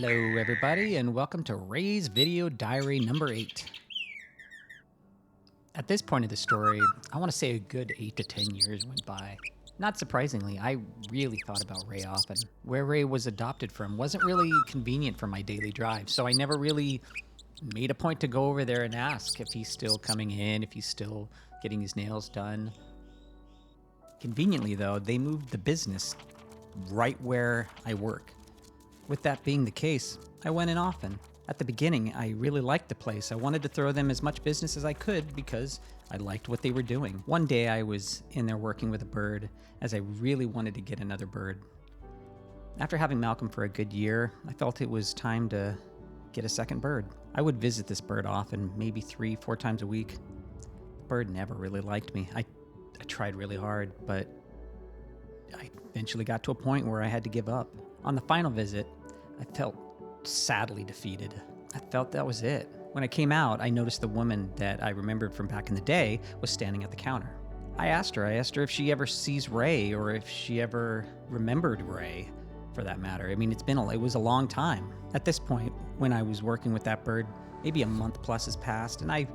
Hello, everybody, and welcome to Ray's Video Diary number 8. At this point of the story, I want to say a good 8 to 10 years went by. Not surprisingly, I really thought about Ray often. Where Ray was adopted from wasn't really convenient for my daily drive, so I never really made a point to go over there and ask if he's still coming in, if he's still getting his nails done. Conveniently, though, they moved the business right where I work. With that being the case, I went in often. At the beginning, I really liked the place. I wanted to throw them as much business as I could because I liked what they were doing. One day I was in there working with a bird as I really wanted to get another bird. After having Malcolm for a good year, I felt it was time to get a second bird. I would visit this bird often, maybe 3-4 times a week. The bird never really liked me. I tried really hard, but I eventually got to a point where I had to give up. On the final visit, I felt sadly defeated. I felt that was it. When I came out, I noticed the woman that I remembered from back in the day was standing at the counter. I asked her if she ever sees Ray or if she ever remembered Ray, for that matter. I mean, it was a long time. At this point, when I was working with that bird, maybe a month plus has passed, and I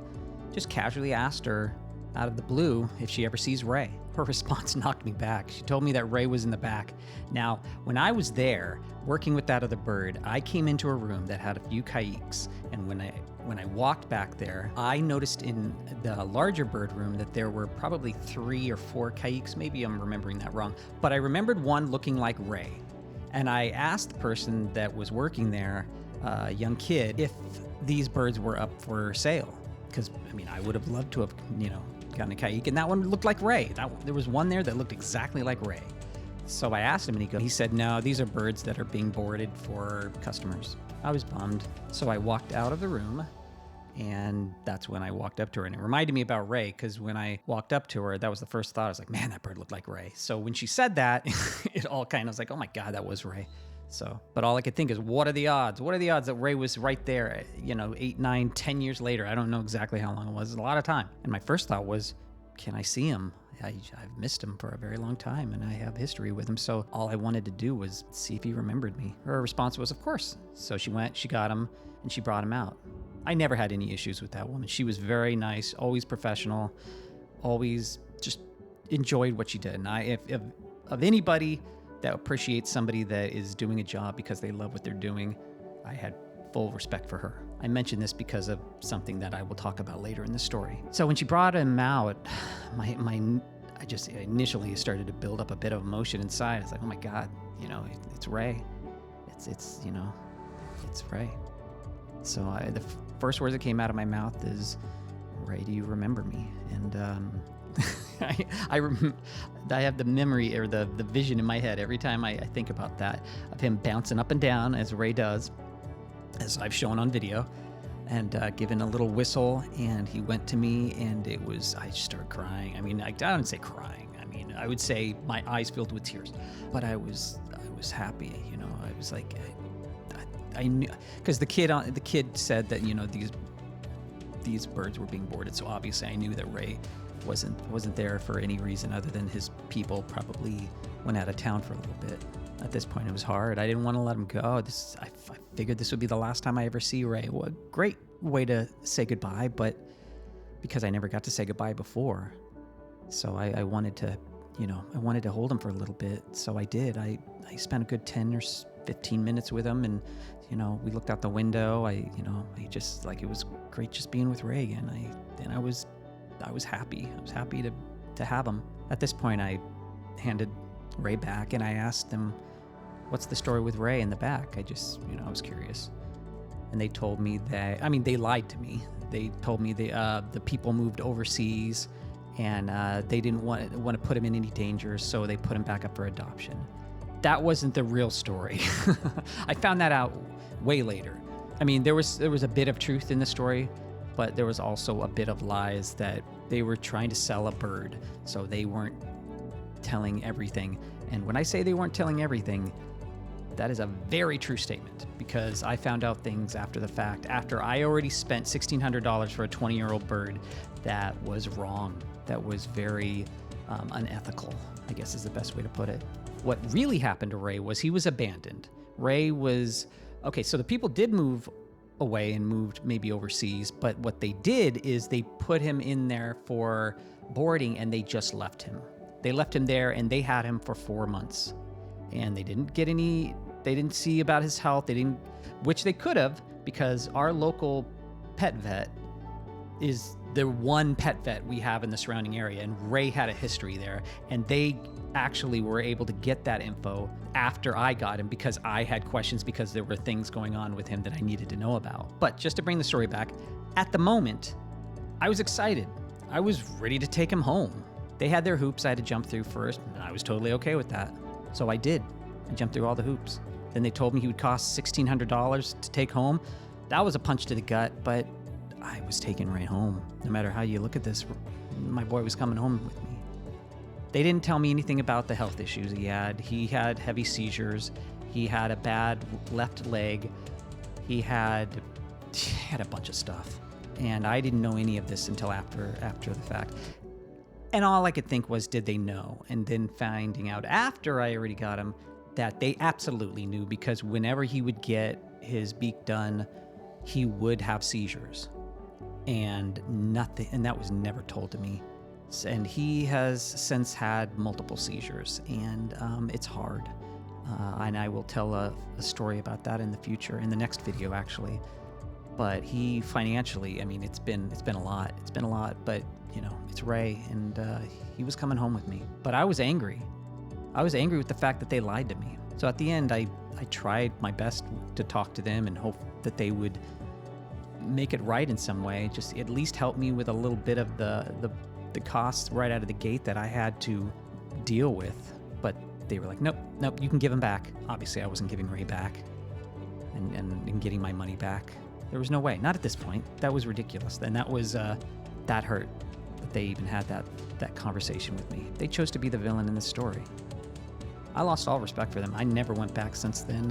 just casually asked her out of the blue if she ever sees Ray. Her response knocked me back. She told me that Ray was in the back. Now, when I was there working with that other bird, I came into a room that had a few caiques, and when I walked back there, I noticed in the larger bird room that there were probably 3 or 4 caiques. Maybe I'm remembering that wrong, but I remembered one looking like Ray. And I asked the person that was working there, a young kid, if these birds were up for sale. Because, I mean, I would have loved to have, gotten a caique, and that one looked like Ray. There was one there that looked exactly like Ray. So I asked him, and he said, no, these are birds that are being boarded for customers. I was bummed. So I walked out of the room, and that's when I walked up to her. And it reminded me about Ray, because when I walked up to her, that was the first thought. I was like, man, that bird looked like Ray. So when she said that, it all kind of was like, oh my God, that was Ray. So, but all I could think is, what are the odds? What are the odds that Ray was right there, 8, 9, 10 years later? I don't know exactly how long it was. It was a lot of time. And my first thought was, can I see him? I've missed him for a very long time, and I have history with him. So all I wanted to do was see if he remembered me. Her response was, of course. So she went, she got him, and she brought him out. I never had any issues with that woman. She was very nice, always professional, always just enjoyed what she did. And if of anybody that appreciates somebody that is doing a job because they love what they're doing, I had full respect for her. I mention this because of something that I will talk about later in the story. So when she brought him out, I just initially started to build up a bit of emotion inside. It's like, oh my God, it's Ray. It's Ray. So the first words that came out of my mouth is, Ray, do you remember me? And I have the memory or the vision in my head every time I think about that, of him bouncing up and down as Ray does, as I've shown on video, and giving a little whistle, and he went to me, and I just started crying. I mean, I don't say crying. I mean, I would say my eyes filled with tears, but I was happy. I was like, I knew, because the kid said that these birds were being boarded, so obviously I knew that Ray wasn't there for any reason other than his people probably went out of town for a little bit. At this point, it was hard. I didn't want to let him go. I figured this would be the last time I ever see Ray. Well, a great way to say goodbye, but because I never got to say goodbye before, so I wanted to, I wanted to hold him for a little bit. So I did. I spent a good 10 or 15 minutes with him, and we looked out the window. I just, like, it was great just being with Ray again. I was happy. I was happy to have him. At this point, I handed Ray back, and I asked them, what's the story with Ray in the back? I was curious. And they told me that, they lied to me. They told me the people moved overseas, and they didn't want to put him in any danger, so they put him back up for adoption. That wasn't the real story. I found that out way later. There was a bit of truth in the story, but there was also a bit of lies that they were trying to sell a bird, so they weren't telling everything. And when I say they weren't telling everything, that is a very true statement, because I found out things after the fact, after I already spent $1,600 for a 20-year-old bird that was wrong, that was very unethical, I guess is the best way to put it. What really happened to Ray was he was abandoned. Ray was Okay, so the people did move away and moved maybe overseas, but what they did is they put him in there for boarding and they just left him. They left him there and they had him for 4 months. And they didn't see about his health. Which they could have, because our local pet vet is the one pet vet we have in the surrounding area, and Ray had a history there, and they actually were able to get that info after I got him because I had questions, because there were things going on with him that I needed to know about. But just to bring the story back, at the moment, I was excited. I was ready to take him home. They had their hoops I had to jump through first, and I was totally okay with that. So I did. I jumped through all the hoops. Then they told me he would cost $1,600 to take home. That was a punch to the gut, but I was taking Ray home. No matter how you look at this, my boy was coming home with me. They didn't tell me anything about the health issues he had. He had heavy seizures. He had a bad left leg. He had a bunch of stuff. And I didn't know any of this until after the fact. And all I could think was, did they know? And then finding out after I already got him that they absolutely knew, because whenever he would get his beak done, he would have seizures. And that was never told to me. And he has since had multiple seizures, and it's hard. And I will tell a story about that in the future, in the next video actually. But he financially, I mean, it's been a lot. It's been a lot, but it's Ray, and he was coming home with me. But I was angry. I was angry with the fact that they lied to me. So at the end, I tried my best to talk to them and hope that they would make it right in some way, just at least help me with a little bit of the costs right out of the gate that I had to deal with. But they were like, nope, you can give him back. Obviously, I wasn't giving Ray back and getting my money back. There was no way. Not at this point. That was ridiculous. And that was, that hurt that they even had that conversation with me. They chose to be the villain in this story. I lost all respect for them. I never went back since then.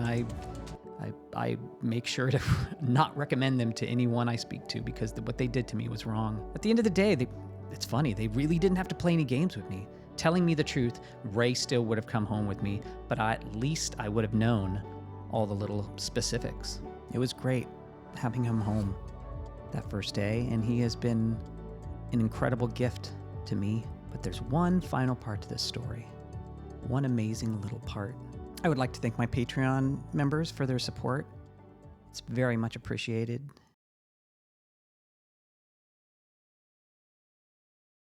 I make sure to not recommend them to anyone I speak to, because what they did to me was wrong. At the end of the day, it's funny. They really didn't have to play any games with me. Telling me the truth, Ray still would have come home with me, but at least I would have known all the little specifics. It was great having him home that first day, and he has been an incredible gift to me. But there's one final part to this story. One amazing little part. I would like to thank my Patreon members for their support. It's very much appreciated.